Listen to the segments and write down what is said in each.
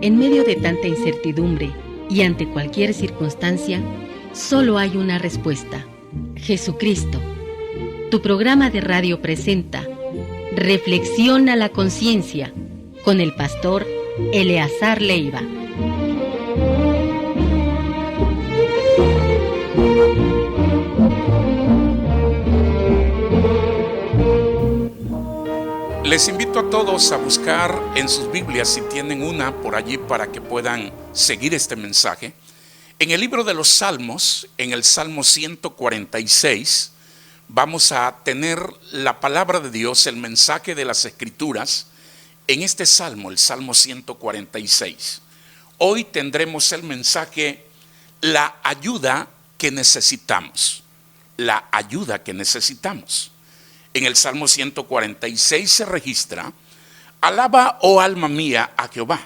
En medio de tanta incertidumbre y ante cualquier circunstancia, solo hay una respuesta: Jesucristo. Tu programa de radio presenta Reflexiona la Conciencia con el pastor Eleazar Leiva. Les invito a todos a buscar en sus Biblias, si tienen una por allí, para que puedan seguir este mensaje. En el libro de los Salmos, en el Salmo 146, vamos a tener la palabra de Dios, el mensaje de las Escrituras, en este Salmo, el Salmo 146. Hoy tendremos el mensaje, la ayuda que necesitamos. La ayuda que necesitamos. En el Salmo 146 se registra: alaba, oh alma mía, a Jehová.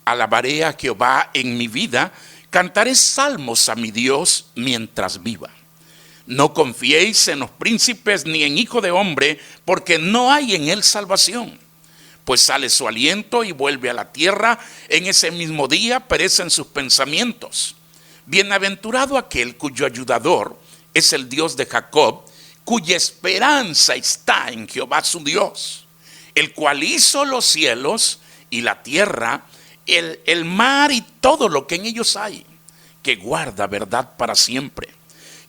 Alabaré a Jehová en mi vida, cantaré salmos a mi Dios mientras viva. No confiéis en los príncipes ni en hijo de hombre, porque no hay en él salvación. Pues sale su aliento y vuelve a la tierra, en ese mismo día perecen sus pensamientos. Bienaventurado aquel cuyo ayudador es el Dios de Jacob, cuya esperanza está en Jehová su Dios, el cual hizo los cielos y la tierra, el mar y todo lo que en ellos hay, que guarda verdad para siempre,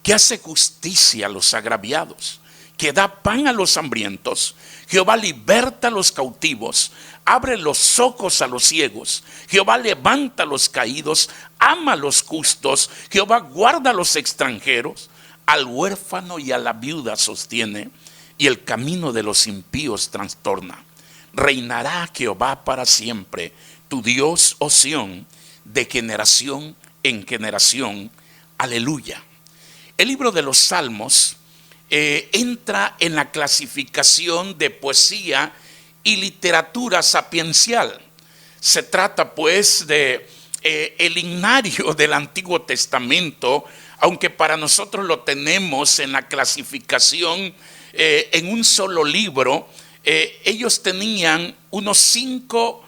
que hace justicia a los agraviados, que da pan a los hambrientos. Jehová liberta a los cautivos, abre los ojos a los ciegos. Jehová levanta a los caídos, ama a los justos. Jehová guarda a los extranjeros. Al huérfano y a la viuda sostiene, y el camino de los impíos trastorna. Reinará Jehová para siempre, tu Dios, oh Sión, de generación en generación. Aleluya. El libro de los Salmos entra en la clasificación de poesía y literatura sapiencial. Se trata pues de el himnario del Antiguo Testamento, aunque para nosotros lo tenemos en la clasificación en un solo libro. Ellos tenían unos cinco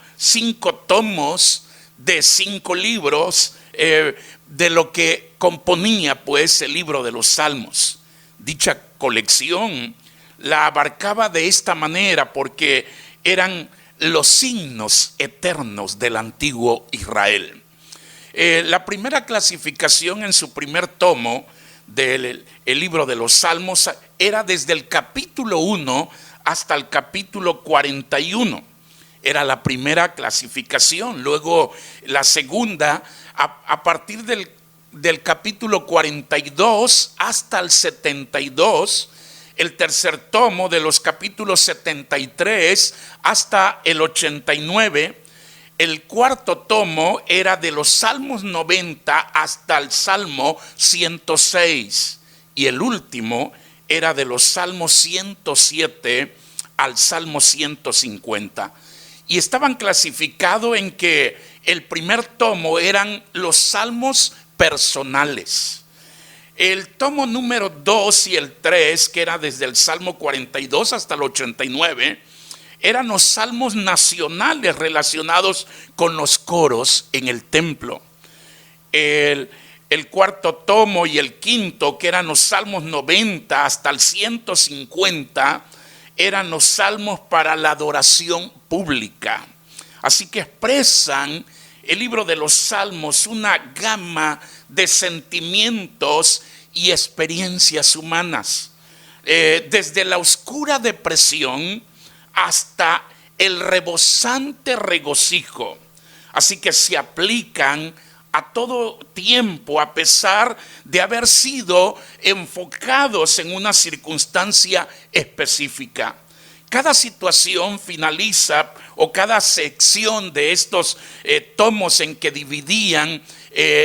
tomos de 5 libros de lo que componía pues el libro de los Salmos. Dicha colección la abarcaba de esta manera porque eran los signos eternos del antiguo Israel. La primera clasificación en su primer tomo del libro de los Salmos era desde el capítulo 1 hasta el capítulo 41. Era la primera clasificación. Luego la segunda, a partir del capítulo 42 hasta el 72. El tercer tomo de los capítulos 73 hasta el 89. El cuarto tomo era de los Salmos 90 hasta el Salmo 106. Y el último era de los Salmos 107 al Salmo 150. Y estaban clasificados en que el primer tomo eran los salmos personales. El tomo número 2 y el 3, que era desde el Salmo 42 hasta el 89, eran los salmos nacionales relacionados con los coros en el templo. El cuarto tomo y el quinto, que eran los salmos 90 hasta el 150, eran los salmos para la adoración pública. Así que expresan el libro de los Salmos una gama de sentimientos y experiencias humanas, desde la oscura depresión hasta el rebosante regocijo. Así que se aplican a todo tiempo, a pesar de haber sido enfocados en una circunstancia específica. Cada situación finaliza, o cada sección de estos tomos en que dividían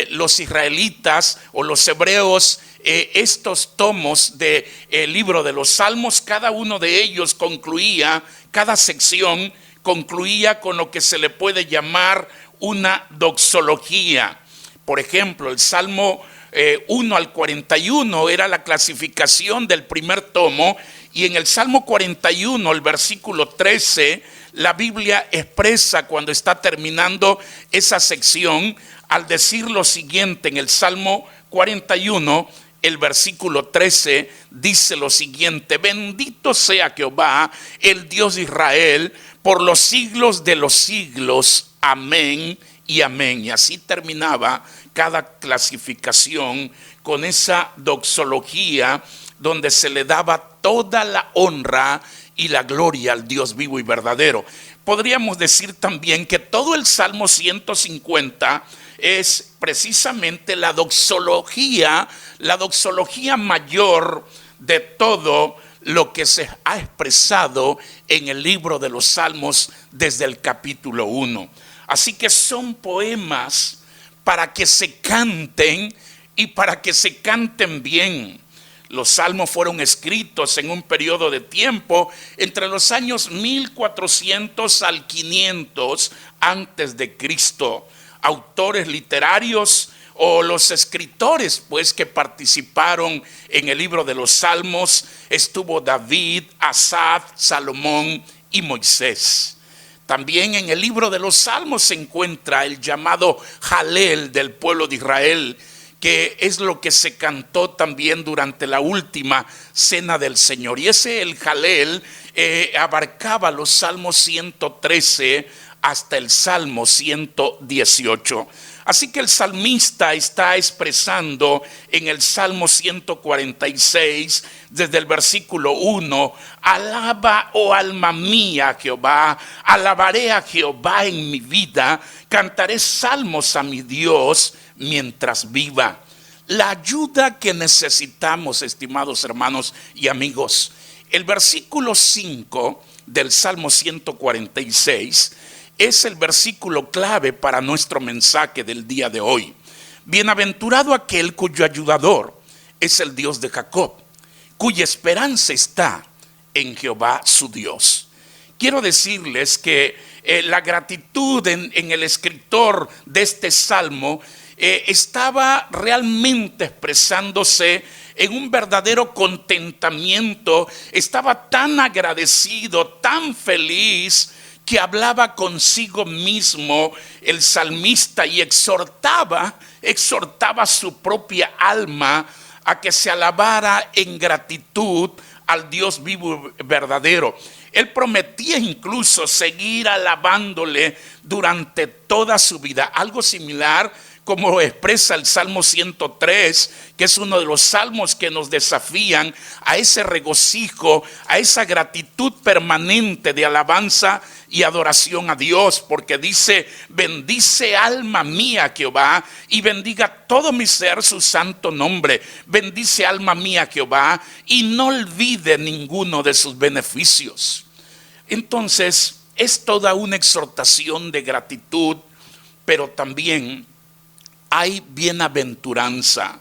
los israelitas o los hebreos estos tomos del libro de los Salmos, cada uno de ellos concluía, cada sección concluía con lo que se le puede llamar una doxología. Por ejemplo, el Salmo 1 al 41 era la clasificación del primer tomo, Y en el Salmo 41, el versículo 13, la Biblia expresa cuando está terminando esa sección al decir lo siguiente. En el Salmo 41, el versículo 13 dice lo siguiente: bendito sea Jehová, el Dios de Israel, por los siglos de los siglos. Amén y amén. Y así terminaba cada clasificación con esa doxología donde se le daba toda la honra y la gloria al Dios vivo y verdadero. Podríamos decir también que todo el Salmo 150 es precisamente la doxología mayor de todo lo que se ha expresado en el libro de los Salmos desde el capítulo 1. Así que son poemas para que se canten y para que se canten bien. Los salmos fueron escritos en un periodo de tiempo entre los años 1400 al 500 antes de Cristo. Autores literarios o los escritores pues que participaron en el libro de los Salmos estuvo David, Asaf, Salomón y Moisés. También en el libro de los Salmos se encuentra el llamado Jalel del pueblo de Israel, que es lo que se cantó también durante la última cena del Señor. Y el Jalel abarcaba los Salmos 113 hasta el Salmo 118. Así que el salmista está expresando en el Salmo 146, desde el versículo 1, alaba, oh alma mía, a Jehová, alabaré a Jehová en mi vida, cantaré salmos a mi Dios mientras viva. La ayuda que necesitamos, estimados hermanos y amigos, el versículo 5 del Salmo 146 es el versículo clave para nuestro mensaje del día de hoy. Bienaventurado aquel cuyo ayudador es el Dios de Jacob, cuya esperanza está en Jehová su Dios. Quiero decirles que la gratitud en el escritor de este salmo estaba realmente expresándose en un verdadero contentamiento. Estaba tan agradecido, tan feliz, que hablaba consigo mismo el salmista y exhortaba su propia alma a que se alabara en gratitud al Dios vivo y verdadero. Él prometía incluso seguir alabándole durante toda su vida. Algo similar como expresa el Salmo 103, que es uno de los salmos que nos desafían a ese regocijo, a esa gratitud permanente de alabanza y adoración a Dios, porque dice: bendice alma mía Jehová y bendiga todo mi ser su santo nombre. Bendice alma mía Jehová y no olvide ninguno de sus beneficios. Entonces es toda una exhortación de gratitud, pero también hay bienaventuranza.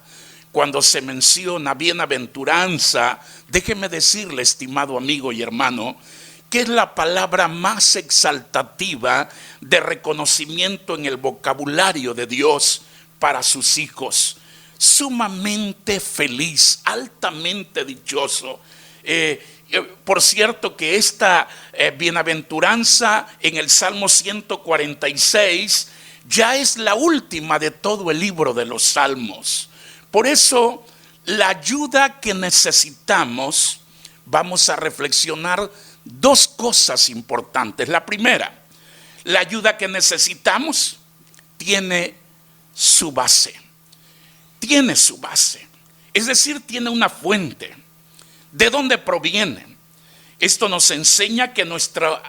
Cuando se menciona bienaventuranza, déjeme decirle, estimado amigo y hermano, que es la palabra más exaltativa de reconocimiento en el vocabulario de Dios para sus hijos. Sumamente feliz, altamente dichoso. Por cierto que esta bienaventuranza en el Salmo 146 ya es la última de todo el libro de los Salmos. Por eso, la ayuda que necesitamos, vamos a reflexionar dos cosas importantes. La primera, la ayuda que necesitamos tiene su base. Tiene su base. Es decir, tiene una fuente. ¿De dónde proviene? Esto nos enseña que nuestra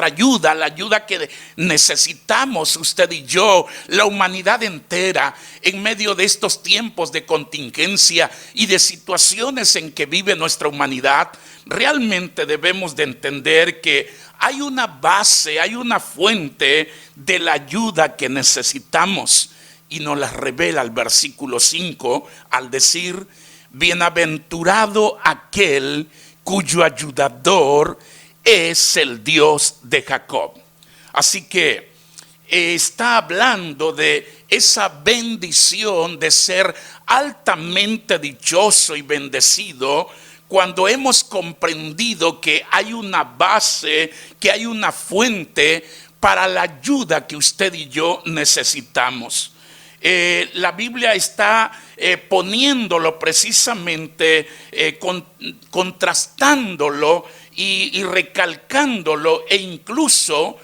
ayuda, la ayuda que necesitamos usted y yo, la humanidad entera, en medio de estos tiempos de contingencia y de situaciones en que vive nuestra humanidad, realmente debemos de entender que hay una base, hay una fuente de la ayuda que necesitamos. Y nos la revela el versículo 5 al decir: bienaventurado aquel cuyo ayudador es el Dios de Jacob. Así que está hablando de esa bendición de ser altamente dichoso y bendecido cuando hemos comprendido que hay una base, que hay una fuente para la ayuda que usted y yo necesitamos. La Biblia está poniéndolo precisamente, contrastándolo y recalcándolo, e incluso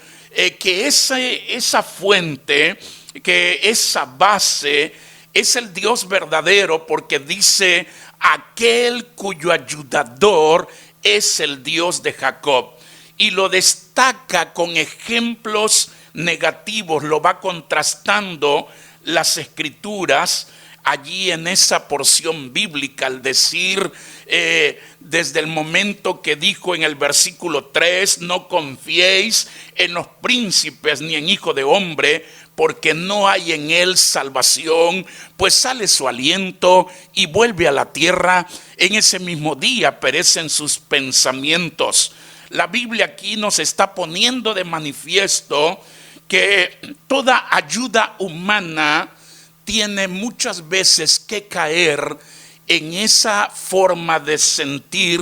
que esa fuente, que esa base es el Dios verdadero, porque dice: aquel cuyo ayudador es el Dios de Jacob. Y lo destaca con ejemplos negativos, lo va contrastando las escrituras allí en esa porción bíblica, al decir, desde el momento que dijo en el versículo 3: no confiéis en los príncipes ni en hijo de hombre, porque no hay en él salvación, pues sale su aliento y vuelve a la tierra, en ese mismo día perecen sus pensamientos. La Biblia aquí nos está poniendo de manifiesto que toda ayuda humana tiene muchas veces que caer en esa forma de sentir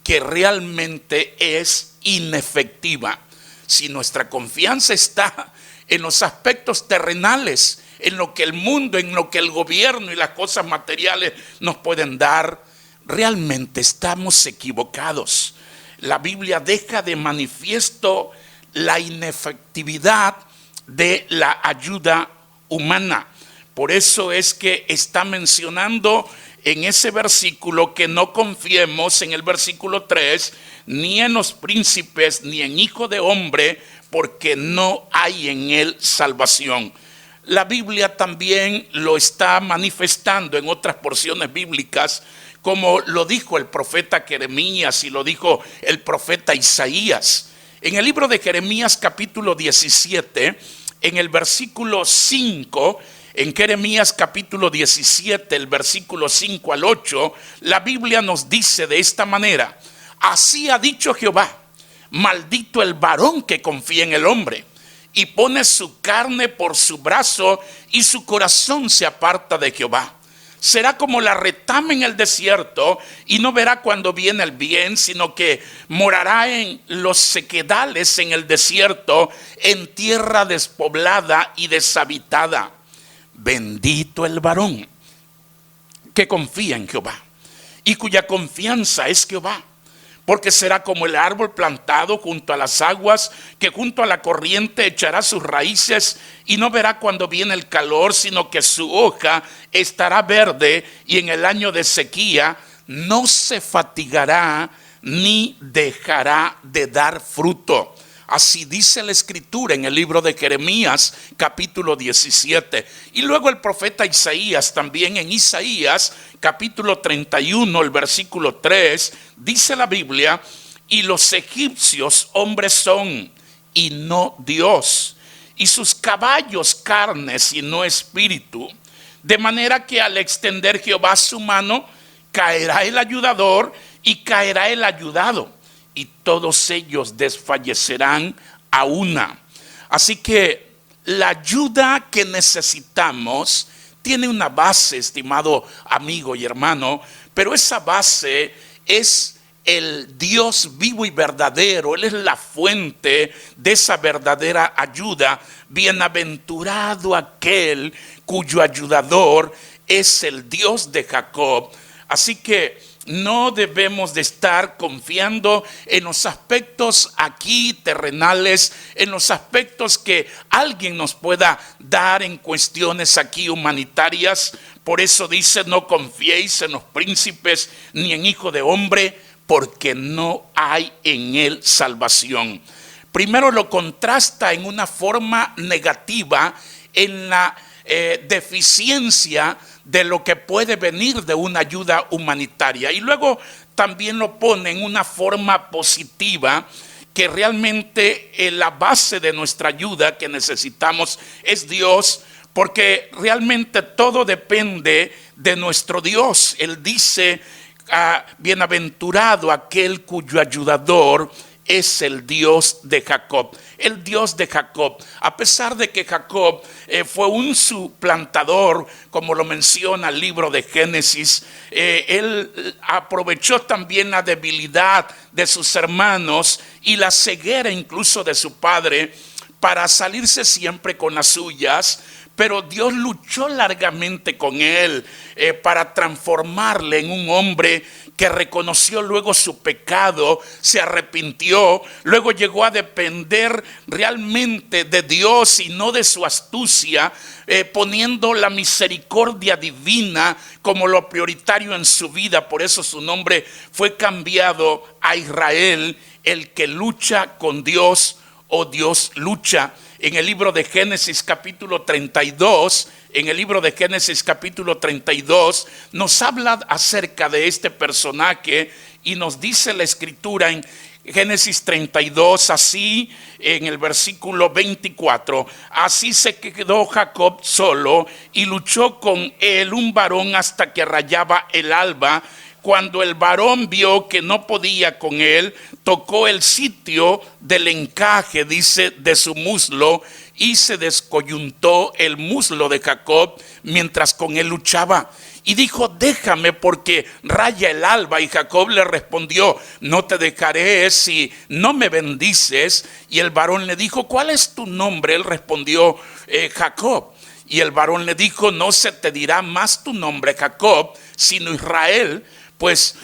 que realmente es inefectiva. Si nuestra confianza está en los aspectos terrenales, en lo que el mundo, en lo que el gobierno y las cosas materiales nos pueden dar, realmente estamos equivocados. La Biblia deja de manifiesto la inefectividad de la ayuda humana. Por eso es que está mencionando en ese versículo que no confiemos, en el versículo 3, ni en los príncipes ni en hijo de hombre, porque no hay en él salvación. La Biblia también lo está manifestando en otras porciones bíblicas, como lo dijo el profeta Jeremías y lo dijo el profeta Isaías. En el libro de Jeremías capítulo 17, en el versículo 5, en Jeremías capítulo 17, el versículo 5 al 8, la Biblia nos dice de esta manera: así ha dicho Jehová, maldito el varón que confía en el hombre y pone su carne por su brazo y su corazón se aparta de Jehová. Será como la retama en el desierto y no verá cuando viene el bien, sino que morará en los sequedales en el desierto, en tierra despoblada y deshabitada. Bendito el varón que confía en Jehová y cuya confianza es Jehová, porque será como el árbol plantado junto a las aguas, que junto a la corriente echará sus raíces y no verá cuando viene el calor, sino que su hoja estará verde, y en el año de sequía no se fatigará ni dejará de dar fruto. Así dice la escritura en el libro de Jeremías capítulo 17. Y luego el profeta Isaías también, en Isaías capítulo 31, el versículo 3, dice la Biblia: y los egipcios hombres son y no Dios, y sus caballos carnes y no espíritu, de manera que al extender Jehová su mano, caerá el ayudador y caerá el ayudado, y todos ellos desfallecerán a una. Así que la ayuda que necesitamos tiene una base, estimado amigo y hermano, pero esa base es el Dios vivo y verdadero. Él es la fuente de esa verdadera ayuda. Bienaventurado aquel cuyo ayudador es el Dios de Jacob. Así que no debemos de estar confiando en los aspectos aquí terrenales, en los aspectos que alguien nos pueda dar en cuestiones aquí humanitarias. Por eso dice: no confiéis en los príncipes ni en hijo de hombre, porque no hay en él salvación. Primero lo contrasta en una forma negativa, en la deficiencia de lo que puede venir de una ayuda humanitaria, y luego también lo pone en una forma positiva, que realmente la base de nuestra ayuda que necesitamos es Dios, porque realmente todo depende de nuestro Dios. Él dice: bienaventurado aquel cuyo ayudador es el Dios de Jacob. El Dios de Jacob. A pesar de que Jacob fue un suplantador, como lo menciona el libro de Génesis, él aprovechó también la debilidad de sus hermanos y la ceguera incluso de su padre para salirse siempre con las suyas. Pero Dios luchó largamente con él para transformarle en un hombre que reconoció luego su pecado, se arrepintió, luego llegó a depender realmente de Dios y no de su astucia, poniendo la misericordia divina como lo prioritario en su vida. Por eso su nombre fue cambiado a Israel, el que lucha con Dios, o Dios lucha. En el libro de Génesis capítulo 32, nos habla acerca de este personaje y nos dice la escritura en Génesis 32, así en el versículo 24, así se quedó Jacob solo y luchó con él un varón hasta que rayaba el alba. Cuando el varón vio que no podía con él, tocó el sitio del encaje, dice, de su muslo, y se descoyuntó el muslo de Jacob mientras con él luchaba. Y dijo: déjame, porque raya el alba. Y Jacob le respondió: no te dejaré si no me bendices. Y el varón le dijo: ¿cuál es tu nombre? Él respondió: Jacob. Y el varón le dijo: no se te dirá más tu nombre Jacob, sino Israel, pues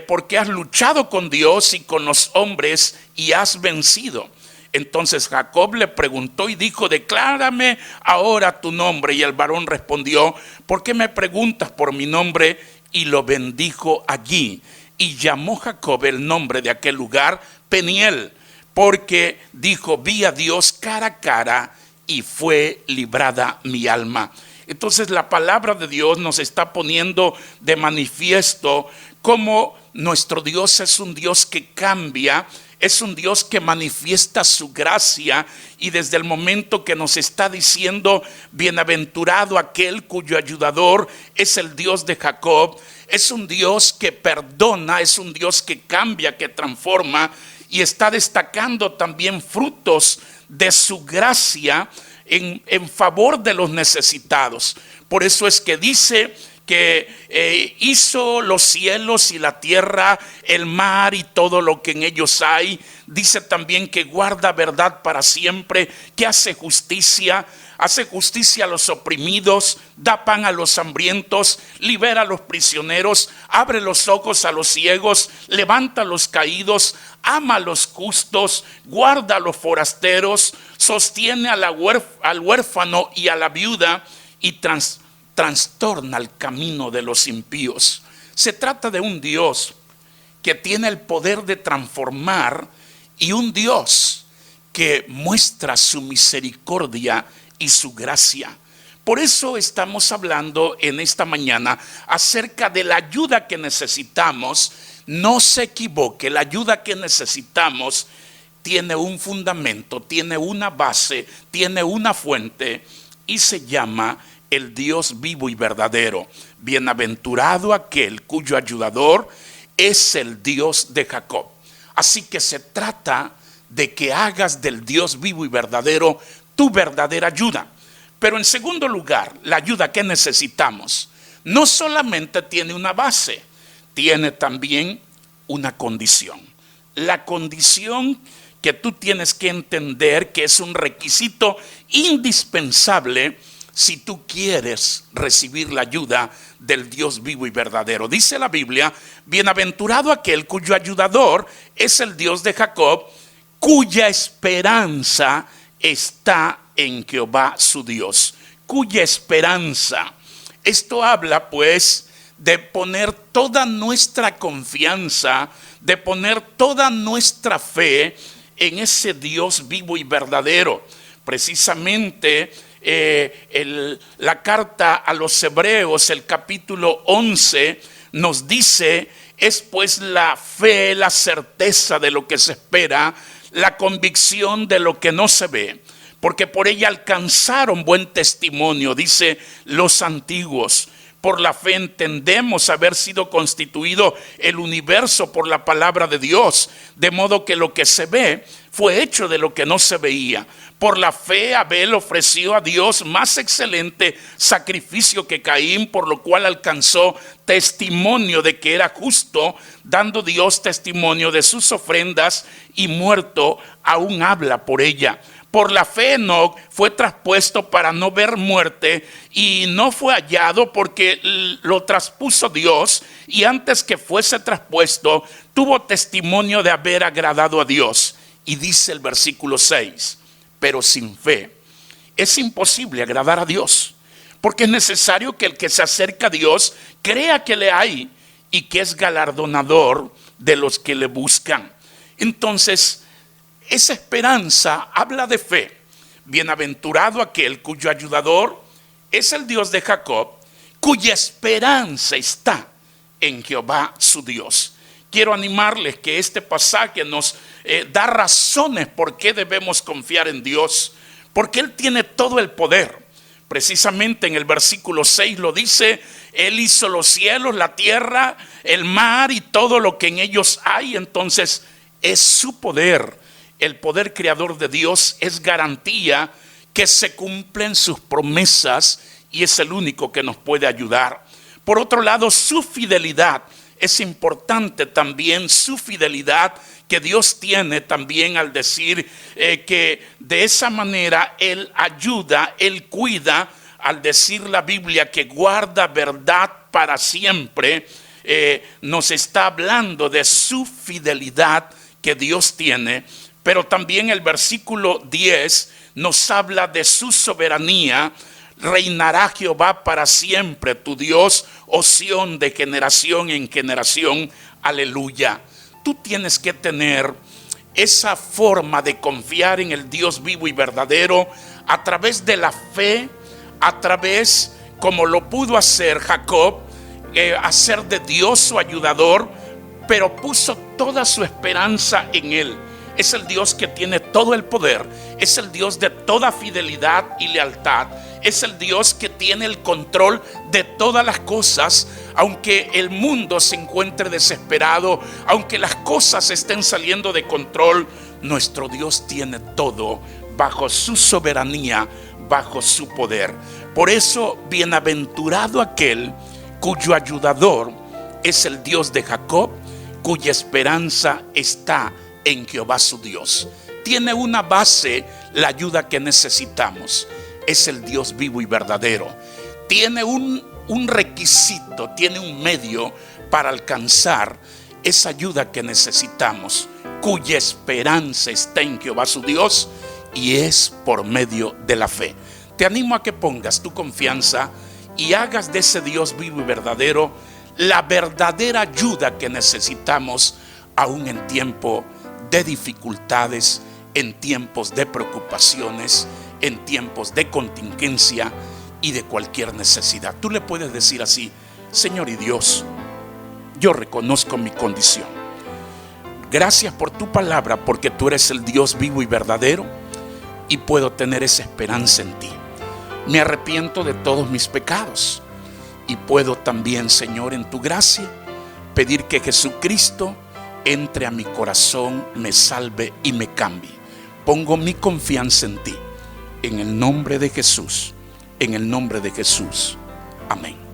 porque has luchado con Dios y con los hombres y has vencido. Entonces Jacob le preguntó y dijo: declárame ahora tu nombre. Y el varón respondió: ¿por qué me preguntas por mi nombre? Y lo bendijo allí. Y llamó Jacob el nombre de aquel lugar Peniel, porque dijo: vi a Dios cara a cara y fue librada mi alma. Entonces la palabra de Dios nos está poniendo de manifiesto cómo nuestro Dios es un Dios que cambia, es un Dios que manifiesta su gracia, y desde el momento que nos está diciendo: bienaventurado aquel cuyo ayudador es el Dios de Jacob, es un Dios que perdona, es un Dios que cambia, que transforma, y está destacando también frutos de su gracia en favor de los necesitados. Por eso es que dice que hizo los cielos y la tierra, el mar y todo lo que en ellos hay. Dice también que guarda verdad para siempre, que hace justicia a los oprimidos, da pan a los hambrientos, libera a los prisioneros, abre los ojos a los ciegos, levanta a los caídos, ama a los justos, guarda a los forasteros, sostiene al huérfano y a la viuda, y trastorna el camino de los impíos. Se trata de un Dios que tiene el poder de transformar, y un Dios que muestra su misericordia y su gracia. Por eso estamos hablando en esta mañana acerca de la ayuda que necesitamos. No se equivoque, la ayuda que necesitamos tiene un fundamento, tiene una base, tiene una fuente, y se llama el Dios vivo y verdadero. Bienaventurado aquel cuyo ayudador es el Dios de Jacob. Así que se trata de que hagas del Dios vivo y verdadero tu verdadera ayuda. Pero en segundo lugar, la ayuda que necesitamos no solamente tiene una base, tiene también una condición. La condición que tú tienes que entender que es un requisito indispensable si tú quieres recibir la ayuda del Dios vivo y verdadero. Dice la Biblia: bienaventurado aquel cuyo ayudador es el Dios de Jacob, cuya esperanza está en Jehová su Dios. Cuya esperanza. Esto habla pues de poner toda nuestra confianza, de poner toda nuestra fe en ese Dios vivo y verdadero. Precisamente la carta a los Hebreos, el capítulo 11, nos dice: es pues la fe, la certeza de lo que se espera, la convicción de lo que no se ve, porque por ella alcanzaron buen testimonio, dice, los antiguos. Por la fe entendemos haber sido constituido el universo por la palabra de Dios, de modo que lo que se ve fue hecho de lo que no se veía. Por la fe Abel ofreció a Dios más excelente sacrificio que Caín, por lo cual alcanzó testimonio de que era justo, dando Dios testimonio de sus ofrendas, y muerto aún habla por ella. Por la fe Enoc fue traspuesto para no ver muerte, y no fue hallado porque lo traspuso Dios, y antes que fuese traspuesto tuvo testimonio de haber agradado a Dios. Y dice el versículo 6, pero sin fe es imposible agradar a Dios, porque es necesario que el que se acerca a Dios crea que le hay y que es galardonador de los que le buscan. Entonces, esa esperanza habla de fe. Bienaventurado aquel cuyo ayudador es el Dios de Jacob, cuya esperanza está en Jehová su Dios. Quiero animarles que este pasaje nos da razones por qué debemos confiar en Dios, porque Él tiene todo el poder. Precisamente en el versículo 6 lo dice: Él hizo los cielos, la tierra, el mar y todo lo que en ellos hay. Entonces es su poder. El poder creador de Dios es garantía que se cumplen sus promesas, y es el único que nos puede ayudar. Por otro lado, su fidelidad es importante también, su fidelidad que Dios tiene también al decir que de esa manera Él ayuda, Él cuida, al decir la Biblia que guarda verdad para siempre. Nos está hablando de su fidelidad que Dios tiene. Pero también el versículo 10 nos habla de su soberanía. Reinará Jehová para siempre, tu Dios, oh Sión, de generación en generación. Aleluya. Tú tienes que tener esa forma de confiar en el Dios vivo y verdadero a través de la fe, a través, como lo pudo hacer Jacob, hacer de Dios su ayudador, pero puso toda su esperanza en Él. Es el Dios que tiene todo el poder, es el Dios de toda fidelidad y lealtad, es el Dios que tiene el control de todas las cosas. Aunque el mundo se encuentre desesperado, aunque las cosas estén saliendo de control, nuestro Dios tiene todo bajo su soberanía, bajo su poder. Por eso, bienaventurado aquel cuyo ayudador es el Dios de Jacob, cuya esperanza está en Jehová su Dios. Tiene una base la ayuda que necesitamos. Es el Dios vivo y verdadero. Tiene un requisito, tiene un medio para alcanzar esa ayuda que necesitamos, cuya esperanza está en Jehová su Dios, y es por medio de la fe. Te animo a que pongas tu confianza y hagas de ese Dios vivo y verdadero la verdadera ayuda que necesitamos, aún en tiempo de dificultades, en tiempos de preocupaciones, en tiempos de contingencia y de cualquier necesidad. Tú le puedes decir así: Señor y Dios, yo reconozco mi condición. Gracias por tu palabra, porque tú eres el Dios vivo y verdadero, y puedo tener esa esperanza en ti. Me arrepiento de todos mis pecados, y puedo también, Señor, en tu gracia, pedir que Jesucristo entre a mi corazón, me salve y me cambie. Pongo mi confianza en ti. En el nombre de Jesús, en el nombre de Jesús. Amén.